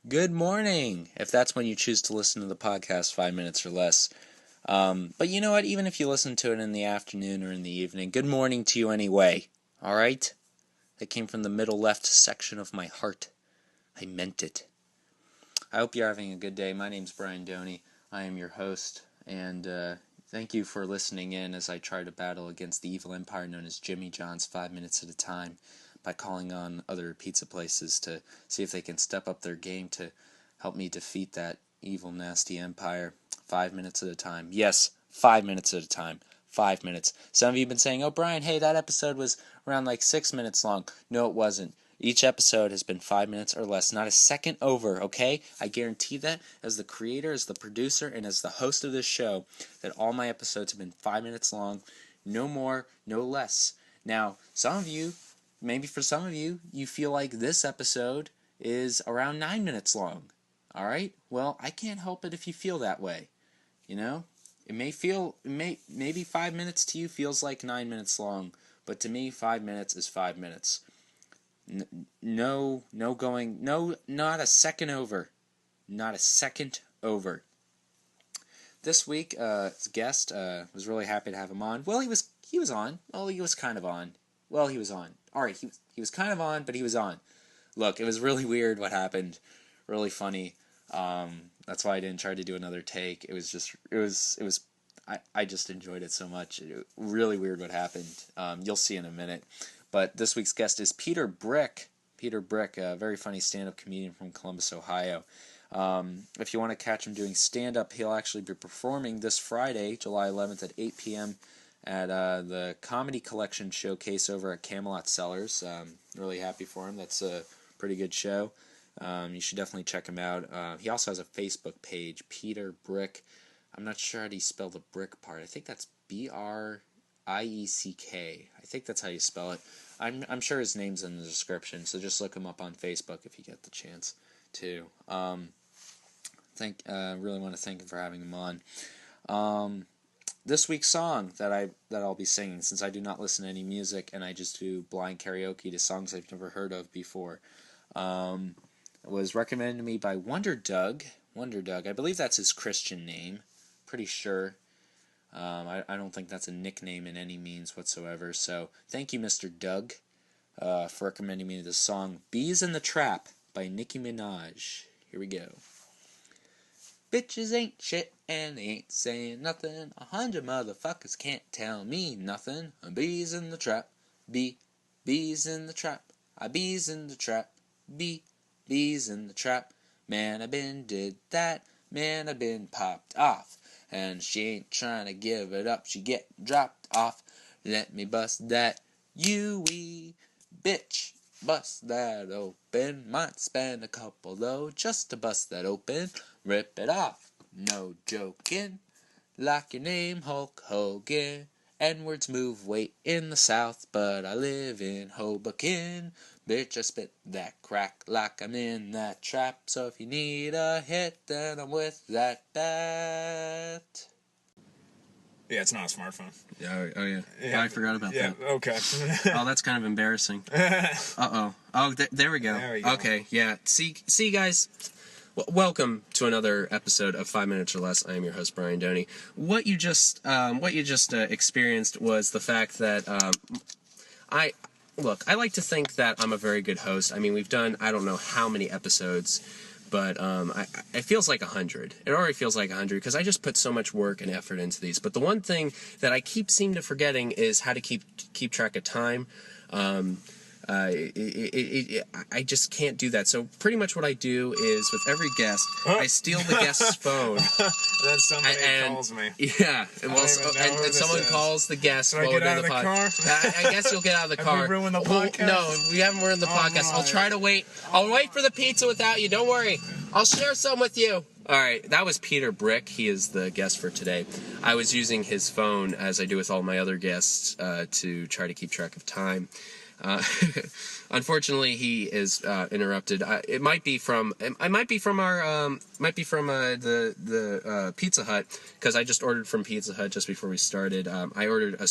Good morning, if that's when you choose to listen to the podcast, 5 minutes or less. But you know what? Even if you listen to it in the afternoon or in the evening, good morning to you anyway. All right? That came from the middle left section of my heart. I meant it. I hope you're having a good day. My name's Brian Doney. I am your host, and thank you for listening in as I try to battle against the evil empire known as Jimmy John's 5 minutes at a time by calling on other pizza places to see if they can step up their game to help me defeat that evil, nasty empire 5 minutes at a time. Yes, 5 minutes at a time. 5 minutes. Some of you have been saying, oh, Brian, hey, that episode was around like 6 minutes long. No, it wasn't. Each episode has been 5 minutes or less, not a second over, okay? I guarantee that as the creator, as the producer, and as the host of this show, that all my episodes have been 5 minutes long, no more, no less. Now, some of you, maybe for some of you, you feel like this episode is around 9 minutes long, all right? Well, I can't help it if you feel that way, you know? Maybe 5 minutes to you feels like 9 minutes long, but to me, 5 minutes is 5 minutes. No, not a second over. Not a second over. This week, guest, was really happy to have him on. Well, he was on. Well, he was kind of on. Well, he was on. All right, he was kind of on, but he was on. Look, it was really weird what happened. Really funny. That's why I didn't try to do another take. It was. I just enjoyed it so much. Really weird what happened. You'll see in a minute. But this week's guest is Peter Brieck. Peter Brieck, a very funny stand-up comedian from Columbus, Ohio. If you want to catch him doing stand-up, he'll actually be performing this Friday, July 11th at 8 p.m. at the Comedy Collection Showcase over at Camelot Cellars. Really happy for him. That's a pretty good show. You should definitely check him out. He also has a Facebook page, Peter Brieck. I'm not sure how do you spell the Brick part. I think that's Brieck. I think that's how you spell it. I'm sure his name's in the description, so just look him up on Facebook if you get the chance to. Really want to thank him for having him on. This week's song that I'll be singing, since I do not listen to any music and I just do blind karaoke to songs I've never heard of before, was recommended to me by Wonder Doug. Wonder Doug, I believe that's his Christian name. Pretty sure. I don't think that's a nickname in any means whatsoever. So thank you, Mr. Doug, for recommending me this song, Bees in the Trap by Nicki Minaj. Here we go. Bitches ain't shit and they ain't saying nothing. 100 motherfuckers can't tell me nothing. Bees in the trap. Bees in the trap. Bees in the trap. Bees in the trap. Man, I been did that. Man, I been popped off. And she ain't trying to give it up, she get dropped off. Let me bust that U-wee, bitch. Bust that open. Might spend a couple though, just to bust that open. Rip it off, no joking. Like your name, Hulk Hogan. N-words move weight in the South, but I live in Hoboken. Bitch, I spit that crack like I'm in that trap. So if you need a hit, then I'm with that bat. Yeah, it's not a smartphone. Oh yeah. I forgot about that. Yeah, okay. Oh, that's kind of embarrassing. Uh-oh. Oh, there we go. There we go. Okay, yeah. See, guys. Welcome to another episode of 5 Minutes or Less. I am your host, Brian Doney. What you just experienced was the fact that I like to think that I'm a very good host. I mean, we've done I don't know how many episodes, but it feels like 100. It already feels like 100 because I just put so much work and effort into these. But the one thing that I seem to forgetting is how to keep track of time. I just can't do that. So pretty much what I do is with every guest, I steal the guest's phone. Then somebody calls me. Yeah, and someone calls the guest. Should I get out of the car? I guess you'll get out of the car. Have we ruined the podcast? No, we haven't ruined the podcast. No. I'll try to wait. I'll wait for the pizza without you. Don't worry. I'll share some with you. All right, that was Peter Brieck. He is the guest for today. I was using his phone, as I do with all my other guests, to try to keep track of time. Unfortunately, he is interrupted. It might be from the Pizza Hut, because I just ordered from Pizza Hut just before we started. I ordered a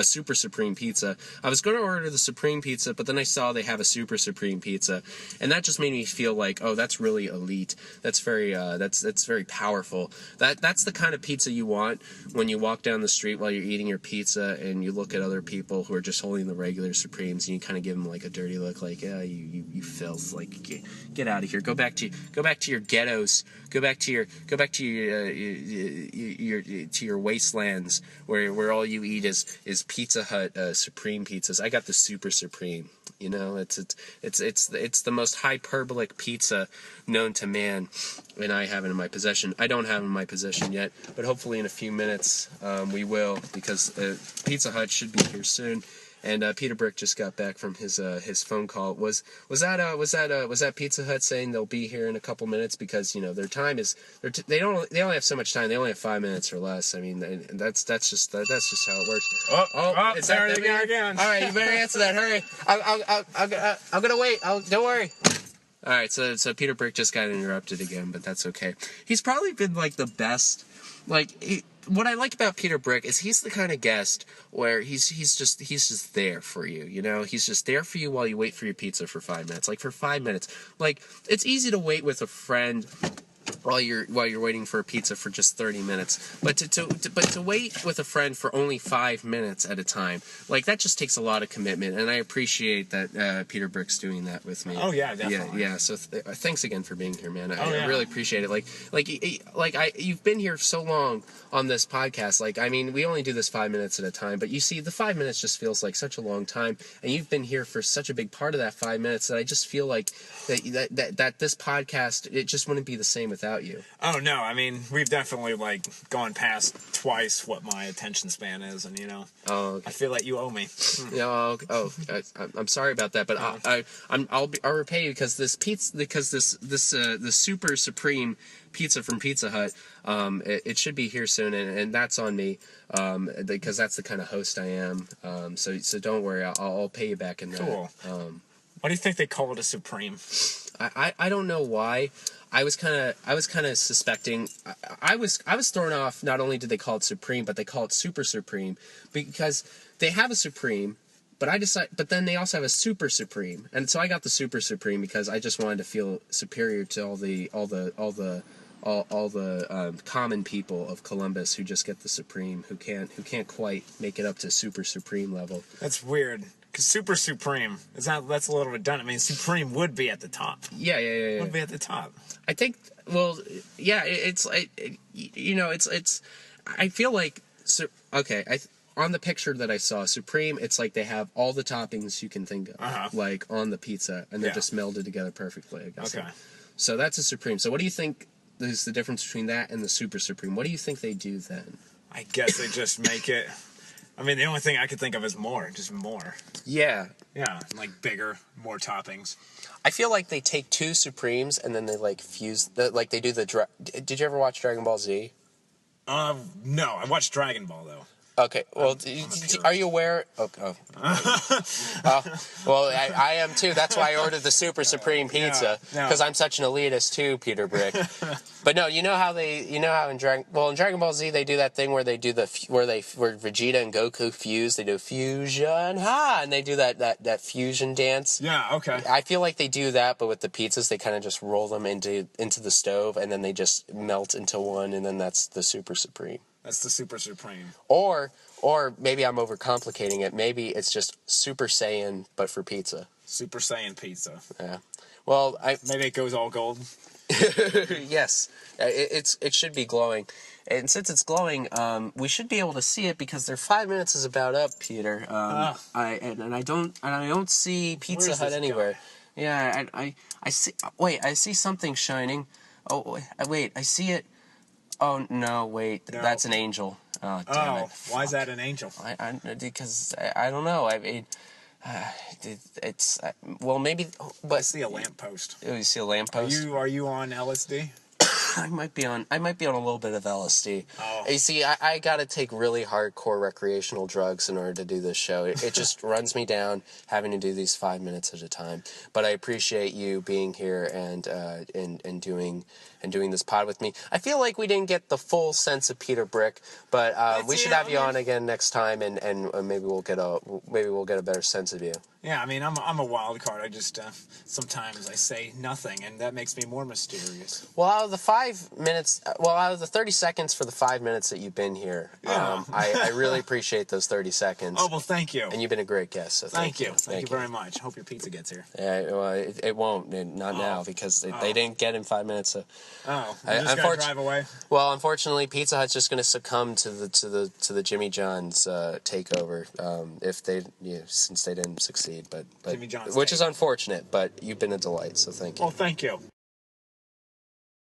Super Supreme pizza. I was going to order the Supreme pizza, but then I saw they have a Super Supreme pizza, and that just made me feel like, oh, that's really elite. That's very that's very powerful. That's the kind of pizza you want when you walk down the street while you're eating your pizza and you look at other people who are just holding the regular Supremes, and you kind of give them like a dirty look, like, yeah, you filth, like, get out of here, go back to your ghettos, go back to your wastelands where all you eat is Pizza Hut Supreme pizzas. I got the Super Supreme. You know, it's the most hyperbolic pizza known to man, and I have it in my possession. I don't have it in my possession yet, but hopefully in a few minutes we will, because Pizza Hut should be here soon. And Peter Brieck just got back from his phone call. Was that Pizza Hut saying they'll be here in a couple minutes, because, you know, their time is they only have so much time. They only have 5 minutes or less. I mean, that's just how it works. Oh, is there that they go again. All right, you better answer that. Hurry! I'm gonna wait. Don't worry. All right, so Peter Brieck just got interrupted again, but that's okay. He's probably been like the best. What I like about Peter Brieck is he's the kind of guest where he's just there for you, you know? He's just there for you while you wait for your pizza for 5 minutes. Like, for 5 minutes. Like, it's easy to wait with a friend while you're waiting for a pizza for just 30 minutes. But to wait with a friend for only 5 minutes at a time, like, that just takes a lot of commitment, and I appreciate that Peter Brieck's doing that with me. Oh yeah, definitely. Yeah. So thanks again for being here, man. I really appreciate it. You've been here so long on this podcast. Like, I mean, we only do this 5 minutes at a time, but you see, the 5 minutes just feels like such a long time, and you've been here for such a big part of that 5 minutes that I just feel like that this podcast, it just wouldn't be the same without you. Oh no, I mean, we've definitely like gone past twice what my attention span is, and you know, okay. I feel like you owe me. I'm sorry about that, but I'll repay you, because this the Super Supreme pizza from Pizza Hut, it should be here soon, and that's on me, because that's the kind of host I am. So don't worry, I'll pay you back in that. Cool. Why do you think they call it a Supreme? I don't know why. I was kind of suspecting. I was thrown off. Not only did they call it Supreme, but they call it Super Supreme, because they have a Supreme, but then they also have a Super Supreme, and so I got the Super Supreme because I just wanted to feel superior to all the common people of Columbus who just get the Supreme, who can't quite make it up to Super Supreme level. That's weird. Because Super Supreme, that's a little redundant. I mean, Supreme would be at the top. Yeah. Would be at the top. I think, well, yeah, it's I feel like, on the picture that I saw, Supreme, it's like they have all the toppings you can think of, like, on the pizza, and they're just melded together perfectly, I guess. Okay. So that's a Supreme. So what do you think is the difference between that and the Super Supreme? What do you think they do then? I guess they just make it... I mean, the only thing I could think of is just more. Yeah. Yeah, like bigger, more toppings. I feel like they take two Supremes and then they like fuse they do the. Did you ever watch Dragon Ball Z? No, I watched Dragon Ball though. Okay, well, are you aware? Well, I am too. That's why I ordered the Super Supreme pizza, because I'm such an elitist too, Peter Brieck. But no, you know how in Dragon Ball Z they do that thing where they do where Vegeta and Goku fuse. They do fusion, and they do that fusion dance. Yeah, okay. I feel like they do that, but with the pizzas, they kind of just roll them into the stove, and then they just melt into one, and then that's the Super Supreme. That's the Super Supreme. Or maybe I'm overcomplicating it. Maybe it's just Super Saiyan, but for pizza. Super Saiyan pizza. Yeah. Well, maybe it goes all gold. Yes, it should be glowing, and since it's glowing, we should be able to see it because their 5 minutes is about up, Peter. I don't see Pizza Hut anywhere. Going? Yeah, I see. Wait, I see something shining. Oh wait, I see it. Oh no! Wait, that's an angel. Oh, damn it! Why is that an angel? Because I don't know. I mean, it's well maybe. But I see a lamppost. Oh, you see a lamppost? Are you on LSD? I might be on a little bit of LSD. Oh. You see, I gotta take really hardcore recreational drugs in order to do this show. It just runs me down having to do these 5 minutes at a time. But I appreciate you being here and doing this pod with me. I feel like we didn't get the full sense of Peter Brieck, but we should have you on again next time, and maybe we'll get a better sense of you. Yeah, I mean, I'm a wild card. I just sometimes I say nothing, and that makes me more mysterious. Well, out of the 30 seconds for the 5 minutes that you've been here, Yeah. I really appreciate those 30 seconds. Oh, well, thank you. And you've been a great guest, so thank you. Thank you very much. Hope your pizza gets here. Well, it won't, not now, because they didn't get in 5 minutes. So. Oh, you just gotta drive away. Well, unfortunately, Pizza Hut's just going to succumb to the Jimmy John's takeover since they didn't succeed, but Jimmy John's which is unfortunate. But you've been a delight, so thank you. Well, thank you.